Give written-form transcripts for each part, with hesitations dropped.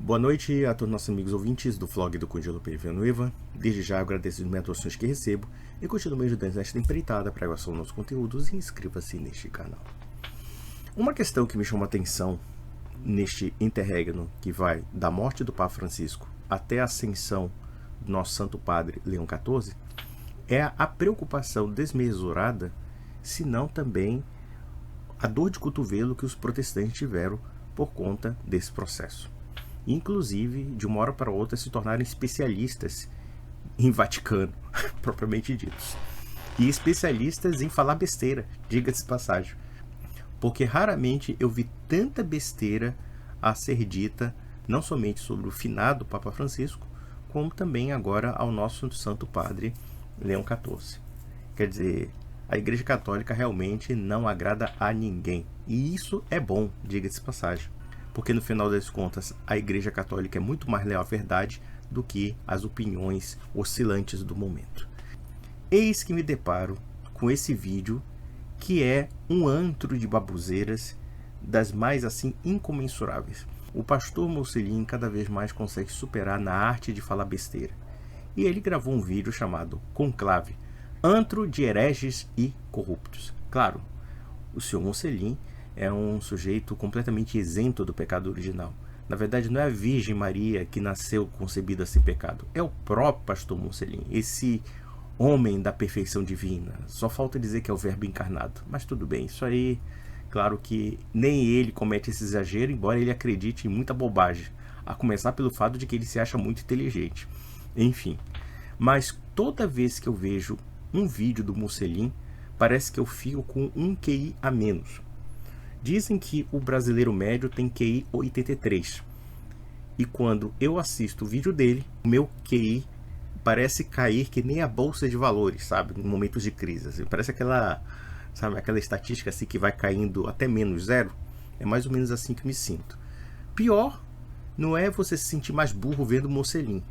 Boa noite a todos nossos amigos ouvintes do vlog do Conde Lope Villanueva. Desde já agradeço as mentorações que recebo e continuo me ajudando nesta empreitada para a dos nossos conteúdos e inscreva-se neste canal. Uma questão que me chamou a atenção neste interregno que vai da morte do Papa Francisco até a ascensão do nosso Santo Padre Leão XIV é a preocupação desmesurada, se não também a dor de cotovelo que os protestantes tiveram por conta desse processo. Inclusive, de uma hora para outra, se tornaram especialistas em Vaticano, propriamente ditos. E especialistas em falar besteira, diga-se passagem. Porque raramente eu vi tanta besteira a ser dita, não somente sobre o finado Papa Francisco, como também agora ao nosso Santo Padre Leão XIV. Quer dizer, a Igreja Católica realmente não agrada a ninguém. E isso é bom, diga-se passagem. Porque no final das contas a Igreja Católica é muito mais leal à verdade do que as opiniões oscilantes do momento. Eis que me deparo com esse vídeo que é um antro de baboseiras das mais assim incomensuráveis. O pastor Mocelin cada vez mais consegue superar na arte de falar besteira. E ele gravou um vídeo chamado Conclave, Antro de Hereges e Corruptos. Claro, o senhor Mocelin é um sujeito completamente isento do pecado original. Na verdade, não é a Virgem Maria que nasceu concebida sem pecado. É o próprio pastor Mocelin, esse homem da perfeição divina. Só falta dizer que é o verbo encarnado. Mas tudo bem, isso aí, claro que nem ele comete esse exagero, embora ele acredite em muita bobagem. A começar pelo fato de que ele se acha muito inteligente. Enfim, mas toda vez que eu vejo um vídeo do Mocelin, parece que eu fico com um QI a menos. Dizem que o brasileiro médio tem QI 83. E quando eu assisto o vídeo dele, o meu QI parece cair que nem a bolsa de valores, sabe? Em momentos de crise. Assim. Parece aquela estatística assim que vai caindo até menos zero. É mais ou menos assim que me sinto. Pior não é você se sentir mais burro vendo o Mocelin.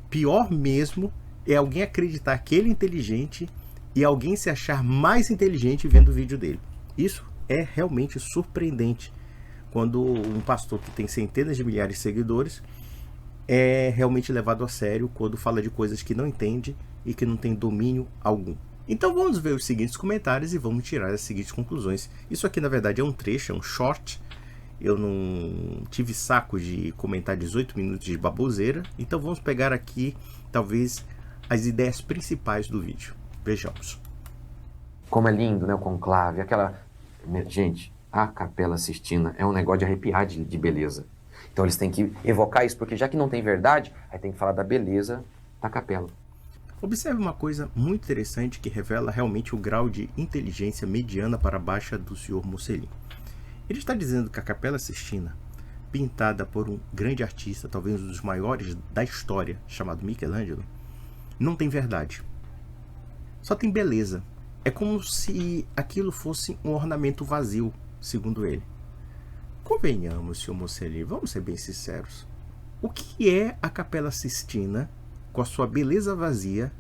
Pior mesmo é alguém acreditar que ele é inteligente e alguém se achar mais inteligente vendo o vídeo dele. Isso é realmente surpreendente quando um pastor que tem centenas de milhares de seguidores é realmente levado a sério quando fala de coisas que não entende e que não tem domínio algum. Então vamos ver os seguintes comentários e vamos tirar as seguintes conclusões. Isso aqui na verdade é um trecho, é um short. Eu não tive saco de comentar 18 minutos de baboseira, então vamos pegar aqui talvez as ideias principais do vídeo. Vejamos. Como é lindo, né, o conclave, aquela... Gente, a Capela Sistina é um negócio de arrepiar de beleza. Então eles têm que evocar isso, porque já que não tem verdade, aí tem que falar da beleza da capela. Observe uma coisa muito interessante que revela realmente o grau de inteligência mediana para baixa do Sr. Mocelin. Ele está dizendo que a Capela Sistina, pintada por um grande artista, talvez um dos maiores da história, chamado Michelangelo, não tem verdade. Só tem beleza. É como se aquilo fosse um ornamento vazio, segundo ele. Convenhamos, Sr. Mocelin, vamos ser bem sinceros. O que é a Capela Sistina, com a sua beleza vazia,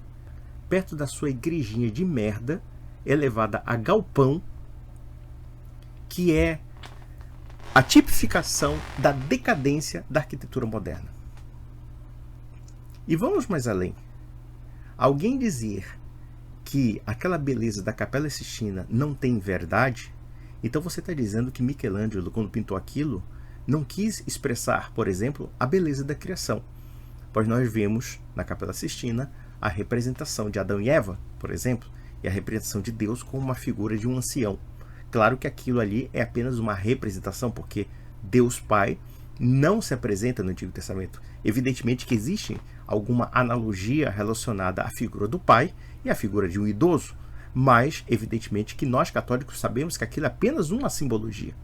perto da sua igrejinha de merda, elevada a galpão, que é a tipificação da decadência da arquitetura moderna? E vamos mais além. Alguém dizer que aquela beleza da Capela Sistina não tem verdade, então você está dizendo que Michelangelo, quando pintou aquilo, não quis expressar, por exemplo, a beleza da criação. Pois nós vemos na Capela Sistina a representação de Adão e Eva, por exemplo, e a representação de Deus como uma figura de um ancião. Claro que aquilo ali é apenas uma representação, porque Deus Pai não se apresenta no Antigo Testamento. Evidentemente que existe alguma analogia relacionada à figura do pai e à figura de um idoso, mas evidentemente que nós católicos sabemos que aquilo é apenas uma simbologia.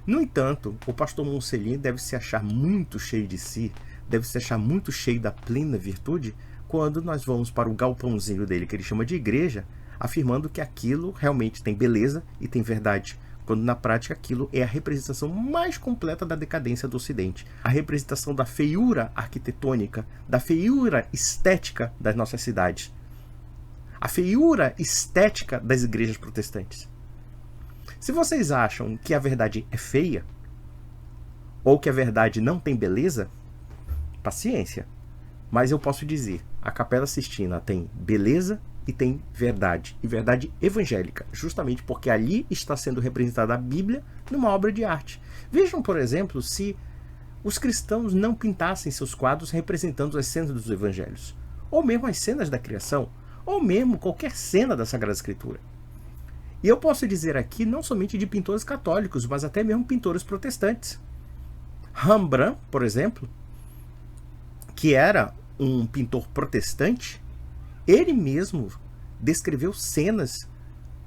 No entanto, o pastor Mocelin deve se achar muito cheio de si, deve se achar muito cheio da plena virtude, quando nós vamos para o galpãozinho dele, que ele chama de igreja, afirmando que aquilo realmente tem beleza e tem verdade, quando na prática aquilo é a representação mais completa da decadência do Ocidente, a representação da feiura arquitetônica, da feiura estética das nossas cidades, a feiura estética das igrejas protestantes. Se vocês acham que a verdade é feia, ou que a verdade não tem beleza, paciência. Mas eu posso dizer, a Capela Sistina tem beleza e tem verdade, e verdade evangélica, justamente porque ali está sendo representada a Bíblia numa obra de arte. Vejam, por exemplo, se os cristãos não pintassem seus quadros representando as cenas dos evangelhos, ou mesmo as cenas da criação, ou mesmo qualquer cena da Sagrada Escritura. E eu posso dizer aqui não somente de pintores católicos, mas até mesmo pintores protestantes. Rembrandt, por exemplo, que era um pintor protestante, ele mesmo descreveu cenas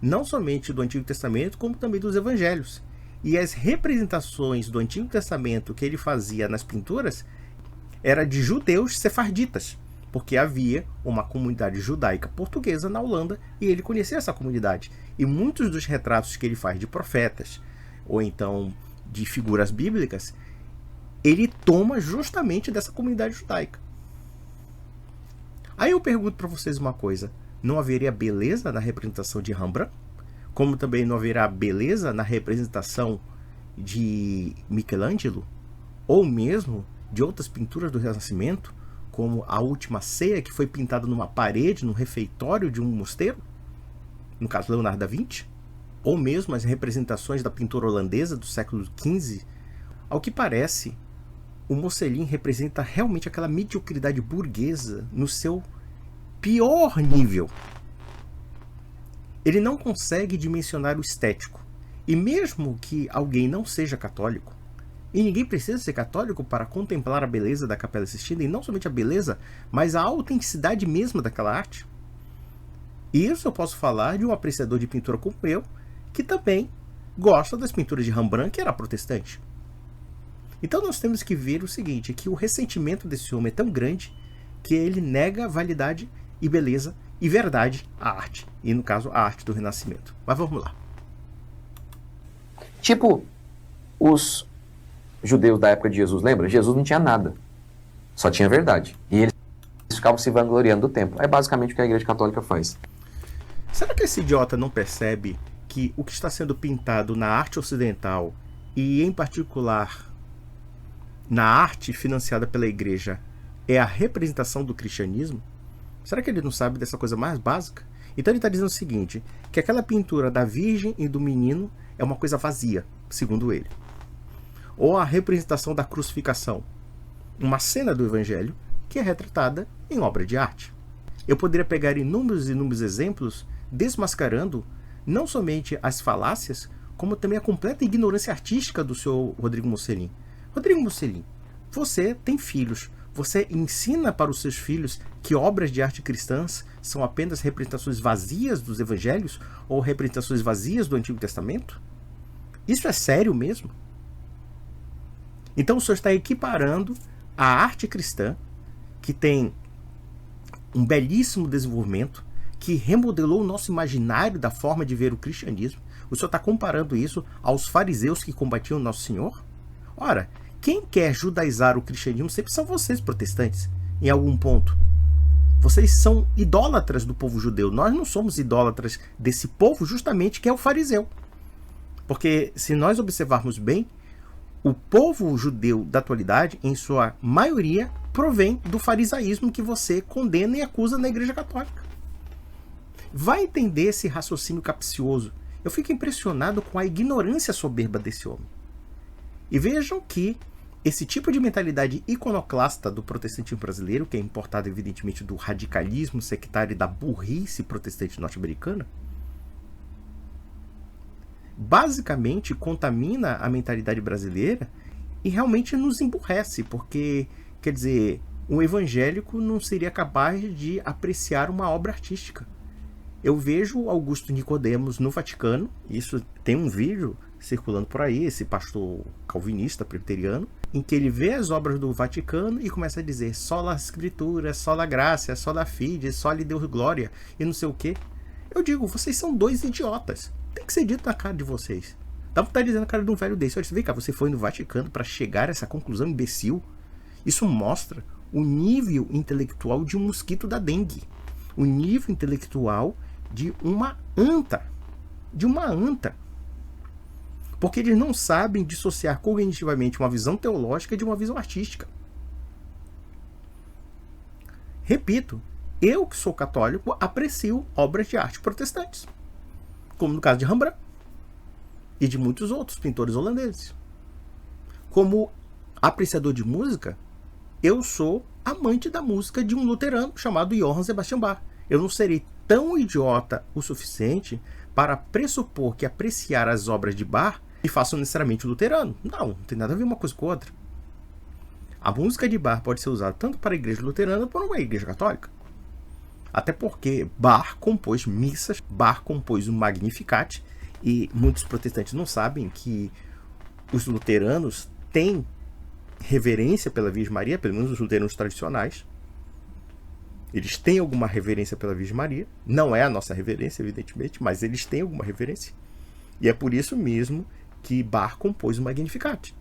não somente do Antigo Testamento, como também dos Evangelhos. E as representações do Antigo Testamento que ele fazia nas pinturas era de judeus sefarditas, porque havia uma comunidade judaica portuguesa na Holanda e ele conhecia essa comunidade. E muitos dos retratos que ele faz de profetas, ou então de figuras bíblicas, ele toma justamente dessa comunidade judaica. Aí eu pergunto para vocês uma coisa: não haveria beleza na representação de Rembrandt? Como também não haverá beleza na representação de Michelangelo? Ou mesmo de outras pinturas do Renascimento, como a Última Ceia, que foi pintada numa parede, num refeitório de um mosteiro? No caso, Leonardo da Vinci? Ou mesmo as representações da pintura holandesa do século XV? Ao que parece, o Mocelin representa realmente aquela mediocridade burguesa no seu pior nível. Ele não consegue dimensionar o estético. E mesmo que alguém não seja católico, e ninguém precisa ser católico para contemplar a beleza da Capela Sistina, e não somente a beleza, mas a autenticidade mesma daquela arte. E isso eu posso falar de um apreciador de pintura como eu, que também gosta das pinturas de Rembrandt, que era protestante. Então nós temos que ver o seguinte, que o ressentimento desse homem é tão grande que ele nega validade e beleza e verdade à arte. E no caso, a arte do Renascimento. Mas vamos lá. Tipo, os judeus da época de Jesus, lembra? Jesus não tinha nada. Só tinha verdade. E eles ficavam se vangloriando do templo. É basicamente o que a Igreja Católica faz. Será que esse idiota não percebe que o que está sendo pintado na arte ocidental, e em particular na arte financiada pela Igreja, é a representação do cristianismo? Será que ele não sabe dessa coisa mais básica? Então ele está dizendo o seguinte, que aquela pintura da Virgem e do menino é uma coisa vazia, segundo ele. Ou a representação da crucificação, uma cena do Evangelho que é retratada em obra de arte. Eu poderia pegar inúmeros exemplos desmascarando não somente as falácias, como também a completa ignorância artística do senhor Rodrigo Mocelin. Rodrigo Mocelin, você tem filhos. Você ensina para os seus filhos que obras de arte cristãs são apenas representações vazias dos evangelhos ou representações vazias do Antigo Testamento? Isso é sério mesmo? Então o senhor está equiparando a arte cristã, que tem um belíssimo desenvolvimento, que remodelou o nosso imaginário da forma de ver o cristianismo. O senhor está comparando isso aos fariseus que combatiam o Nosso Senhor? Ora, quem quer judaizar o cristianismo sempre são vocês, protestantes, em algum ponto. Vocês são idólatras do povo judeu. Nós não somos idólatras desse povo, justamente, que é o fariseu. Porque, se nós observarmos bem, o povo judeu da atualidade, em sua maioria, provém do farisaísmo que você condena e acusa na Igreja Católica. Vai entender esse raciocínio capcioso. Eu fico impressionado com a ignorância soberba desse homem. E vejam que esse tipo de mentalidade iconoclasta do protestantismo brasileiro, que é importado evidentemente do radicalismo sectário e da burrice protestante norte-americana, basicamente contamina a mentalidade brasileira e realmente nos emburrece, porque, quer dizer, um evangélico não seria capaz de apreciar uma obra artística. Eu vejo Augusto Nicodemos no Vaticano, isso tem um vídeo circulando por aí, esse pastor calvinista, presbiteriano, em que ele vê as obras do Vaticano e começa a dizer sola escritura, sola graça, sola fide, soli Deus glória e não sei o quê. Eu digo, vocês são dois idiotas. Tem que ser dito na cara de vocês. Dá vontade de dizer na cara de um velho desse. Olha, vem cá, você foi no Vaticano para chegar a essa conclusão imbecil? Isso mostra o nível intelectual de um mosquito da dengue. O nível intelectual de uma anta. De uma anta. Porque eles não sabem dissociar cognitivamente uma visão teológica de uma visão artística. Repito, eu que sou católico aprecio obras de arte protestantes, como no caso de Rembrandt e de muitos outros pintores holandeses. Como apreciador de música, eu sou amante da música de um luterano chamado Johann Sebastian Bach. Eu não serei tão idiota o suficiente para pressupor que apreciar as obras de Bach me façam necessariamente luterano. Não tem nada a ver uma coisa com outra. A música de Bach pode ser usada tanto para a igreja luterana quanto para a igreja católica. Até porque Bach compôs missas, Bach compôs o Magnificat, e muitos protestantes não sabem que os luteranos têm reverência pela Virgem Maria, pelo menos os luteranos tradicionais. Eles têm alguma reverência pela Virgem Maria. Não é a nossa reverência, evidentemente, mas eles têm alguma reverência. E é por isso mesmo que Bach compôs o Magnificat.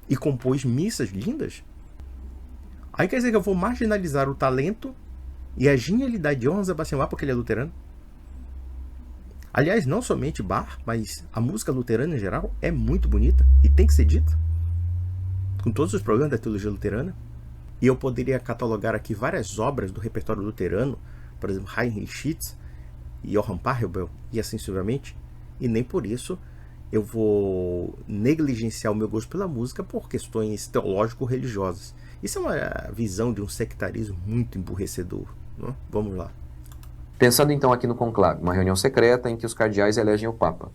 E compôs missas lindas. Aí quer dizer que eu vou marginalizar o talento e a genialidade de Johann Sebastian Bach porque ele é luterano? Aliás, não somente Bach, mas a música luterana em geral é muito bonita e tem que ser dita, com todos os problemas da teologia luterana. E eu poderia catalogar aqui várias obras do repertório luterano, por exemplo, Heinrich Schütz, Johann Pachelbel e assim sucessivamente, e nem por isso eu vou negligenciar o meu gosto pela música por questões teológico-religiosas. Isso é uma visão de um sectarismo muito emburrecedor, não? Vamos lá. Pensando então aqui no conclave, uma reunião secreta em que os cardeais elegem o Papa.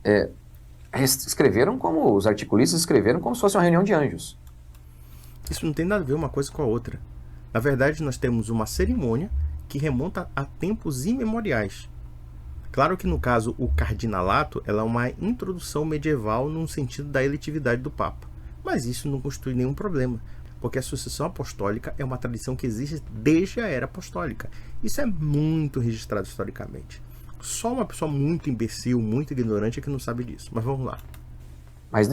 Os articulistas escreveram como se fosse uma reunião de anjos. Isso não tem nada a ver uma coisa com a outra. Na verdade, nós temos uma cerimônia que remonta a tempos imemoriais. Claro que no caso o cardinalato ela é uma introdução medieval no sentido da eletividade do Papa. Mas isso não constitui nenhum problema, porque a sucessão apostólica é uma tradição que existe desde a era apostólica. Isso é muito registrado historicamente. Só uma pessoa muito imbecil, muito ignorante é que não sabe disso. Mas vamos lá. Mas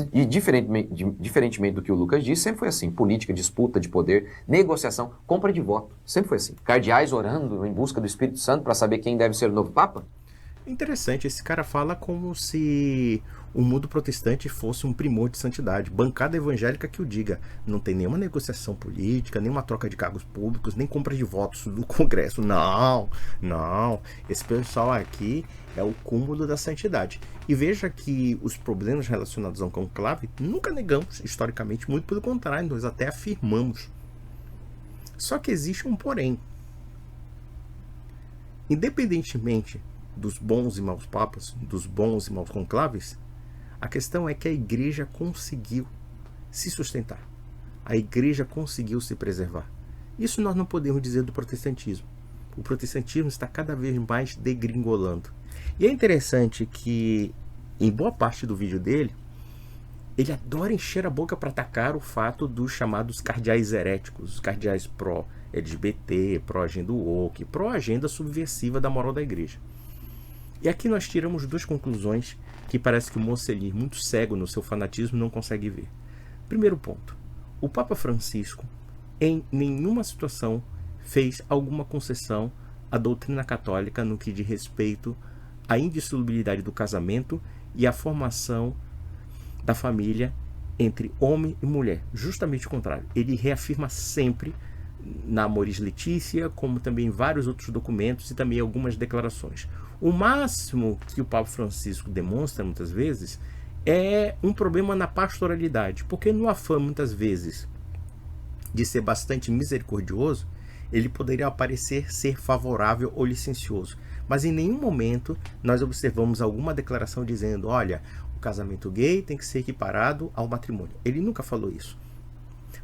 diferentemente do que o Lucas disse, sempre foi assim. Política, disputa de poder, negociação, compra de voto. Sempre foi assim. Cardeais orando em busca do Espírito Santo para saber quem deve ser o novo Papa. Interessante, esse cara fala como se o mundo protestante fosse um primor de santidade. Bancada evangélica que o diga. Não tem nenhuma negociação política, nenhuma troca de cargos públicos, nem compra de votos do Congresso. Não. Esse pessoal aqui é o cúmulo da santidade. E veja que os problemas relacionados ao conclave nunca negamos, historicamente, muito pelo contrário, nós até afirmamos. Só que existe um porém. Independentemente dos bons e maus papas, dos bons e maus conclaves, a questão é que a igreja conseguiu se sustentar. A igreja conseguiu se preservar. Isso nós não podemos dizer do protestantismo. O protestantismo está cada vez mais degringolando. E é interessante que, em boa parte do vídeo dele, ele adora encher a boca para atacar o fato dos chamados cardeais heréticos, os cardeais pró-LGBT, pró-agenda woke, pró-agenda subversiva da moral da igreja. E aqui nós tiramos duas conclusões que parece que o Moncelier, muito cego no seu fanatismo, não consegue ver. Primeiro ponto, o Papa Francisco, em nenhuma situação, fez alguma concessão à doutrina católica no que diz respeito à indissolubilidade do casamento e à formação da família entre homem e mulher. Justamente o contrário. Ele reafirma sempre na Amoris Laetitia, como também em vários outros documentos e também algumas declarações. O máximo que o Papa Francisco demonstra muitas vezes é um problema na pastoralidade, porque no afã muitas vezes de ser bastante misericordioso, ele poderia parecer ser favorável ou licencioso, mas em nenhum momento nós observamos alguma declaração dizendo, olha, o casamento gay tem que ser equiparado ao matrimônio. Ele nunca falou isso.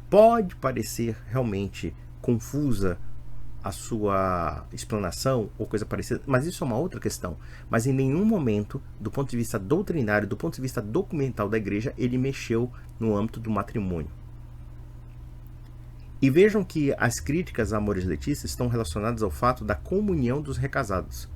Pode parecer realmente confusa a sua explanação ou coisa parecida, mas isso é uma outra questão. Mas em nenhum momento, do ponto de vista doutrinário, do ponto de vista documental da igreja, ele mexeu no âmbito do matrimônio. E vejam que as críticas a Amoris Laetitia estão relacionadas ao fato da comunhão dos recasados.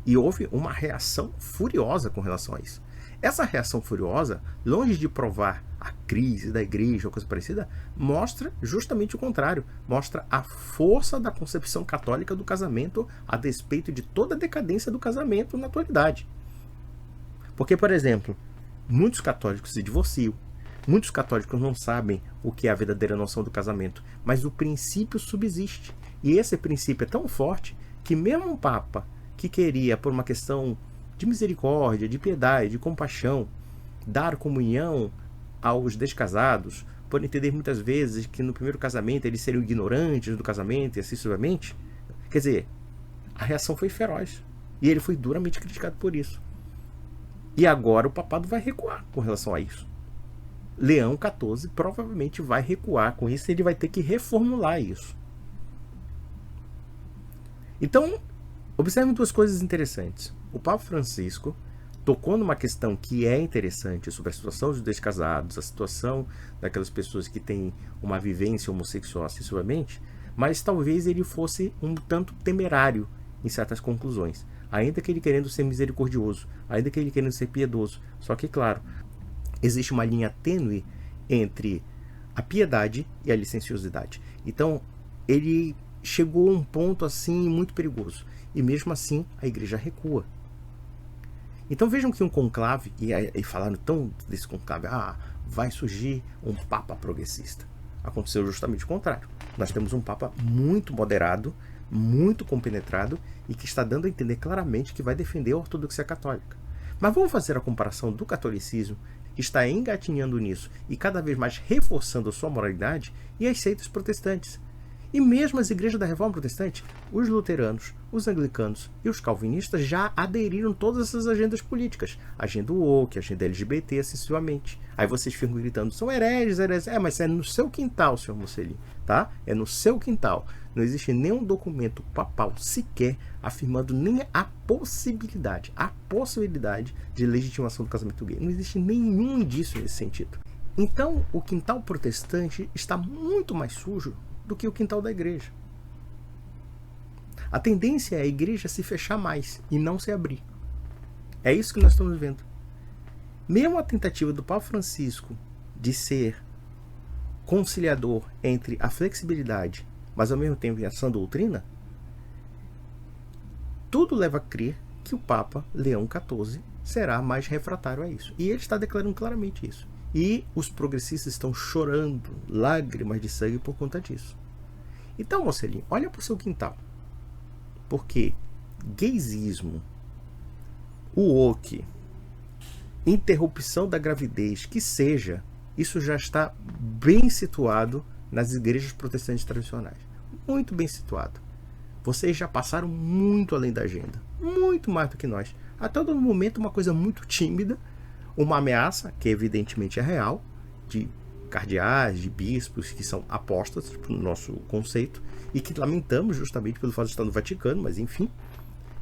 E houve uma reação furiosa com relação a isso. Essa reação furiosa, longe de provar a crise da igreja ou coisa parecida, mostra justamente o contrário. Mostra a força da concepção católica do casamento a despeito de toda a decadência do casamento na atualidade. Porque, por exemplo, muitos católicos se divorciam, muitos católicos não sabem o que é a verdadeira noção do casamento, mas o princípio subsiste. E esse princípio é tão forte que mesmo um papa que queria, por uma questão de misericórdia, de piedade, de compaixão, dar comunhão aos descasados, por entender muitas vezes que no primeiro casamento eles seriam ignorantes do casamento e assim sucessivamente, quer dizer, a reação foi feroz. E ele foi duramente criticado por isso. E agora o papado vai recuar com relação a isso. Leão XIV provavelmente vai recuar com isso e ele vai ter que reformular isso. Então, observem duas coisas interessantes. O Papa Francisco tocou numa questão que é interessante sobre a situação dos descasados, a situação daquelas pessoas que têm uma vivência homossexual excessivamente, mas talvez ele fosse um tanto temerário em certas conclusões, ainda que ele querendo ser misericordioso, ainda que ele querendo ser piedoso. Só que, claro, existe uma linha tênue entre a piedade e a licenciosidade. Então, ele chegou a um ponto assim muito perigoso, e mesmo assim a igreja recua. Então vejam que um conclave, e falaram tão desse conclave, vai surgir um papa progressista. Aconteceu justamente o contrário. Nós temos um papa muito moderado, muito compenetrado e que está dando a entender claramente que vai defender a ortodoxia católica. Mas vamos fazer a comparação do catolicismo, que está engatinhando nisso e cada vez mais reforçando a sua moralidade, e as seitas protestantes. E mesmo as igrejas da Reforma Protestante, os luteranos, os anglicanos e os calvinistas já aderiram a todas essas agendas políticas. Agenda woke, agenda LGBT, excessivamente. Aí vocês ficam gritando, são hereges, hereges. Mas é no seu quintal, senhor Mocelin, tá? É no seu quintal. Não existe nenhum documento papal sequer afirmando nem a possibilidade de legitimação do casamento gay. Não existe nenhum indício nesse sentido. Então, o quintal protestante está muito mais sujo do que o quintal da igreja. A tendência é a igreja se fechar mais e não se abrir. É isso que nós estamos vendo. Mesmo a tentativa do Papa Francisco de ser conciliador entre a flexibilidade, mas ao mesmo tempo a sã doutrina, tudo leva a crer que o Papa Leão XIV será mais refratário a isso. E ele está declarando claramente isso. E os progressistas estão chorando lágrimas de sangue por conta disso. Então, Mocelin, olha para o seu quintal. Porque gaysismo, o woke, interrupção da gravidez, que seja, isso já está bem situado nas igrejas protestantes tradicionais. Muito bem situado. Vocês já passaram muito além da agenda. Muito mais do que nós. A todo momento uma coisa muito tímida, uma ameaça, que evidentemente é real, de cardeais, de bispos que são apóstatas para o nosso conceito, e que lamentamos justamente pelo fato de estar no Vaticano, mas enfim.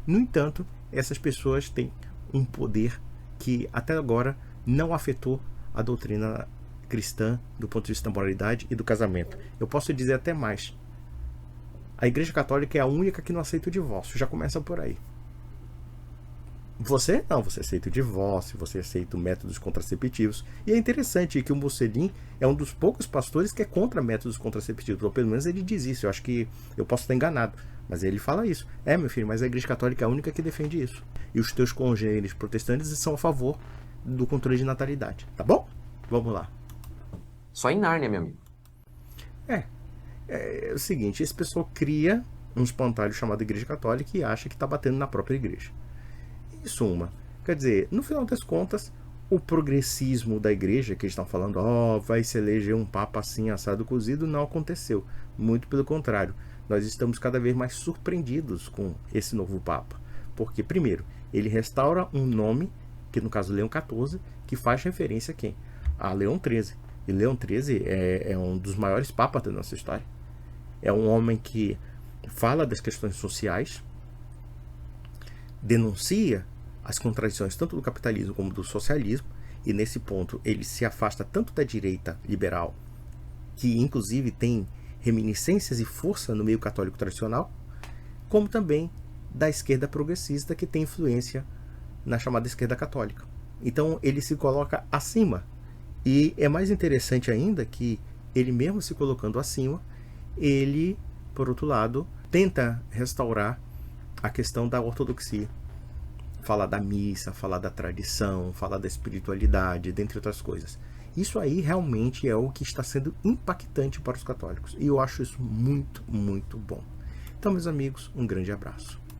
No entanto, essas pessoas têm um poder que até agora não afetou a doutrina cristã do ponto de vista da moralidade e do casamento. Eu posso dizer até mais. A Igreja Católica é a única que não aceita o divórcio. Já começa por aí. Você não, você aceita o divórcio, você aceita métodos contraceptivos. E é interessante que o Mocelin é um dos poucos pastores que é contra métodos contraceptivos, ou pelo menos ele diz isso. Eu acho que eu posso estar enganado, mas ele fala isso. Meu filho, mas a Igreja Católica é a única que defende isso. E os teus congêneres protestantes são a favor do controle de natalidade, tá bom? Vamos lá. Só em Nárnia, meu amigo. É o seguinte, esse pessoal cria um espantalho chamado Igreja Católica e acha que está batendo na própria igreja. Em suma, quer dizer, no final das contas, o progressismo da igreja, que eles estão falando, vai se eleger um papa assim, assado, cozido, não aconteceu. Muito pelo contrário, nós estamos cada vez mais surpreendidos com esse novo papa. Porque, primeiro, ele restaura um nome, que no caso Leão XIV, que faz referência a quem? A Leão XIII. E Leão XIII é um dos maiores papas da nossa história. É um homem que fala das questões sociais, denuncia as contradições tanto do capitalismo como do socialismo, e nesse ponto ele se afasta tanto da direita liberal, que inclusive tem reminiscências e força no meio católico tradicional, como também da esquerda progressista, que tem influência na chamada esquerda católica. Então ele se coloca acima, e é mais interessante ainda que ele mesmo se colocando acima, ele, por outro lado, tenta restaurar a questão da ortodoxia, falar da missa, falar da tradição, falar da espiritualidade, dentre outras coisas. Isso aí realmente é o que está sendo impactante para os católicos. E eu acho isso muito, muito bom. Então, meus amigos, um grande abraço.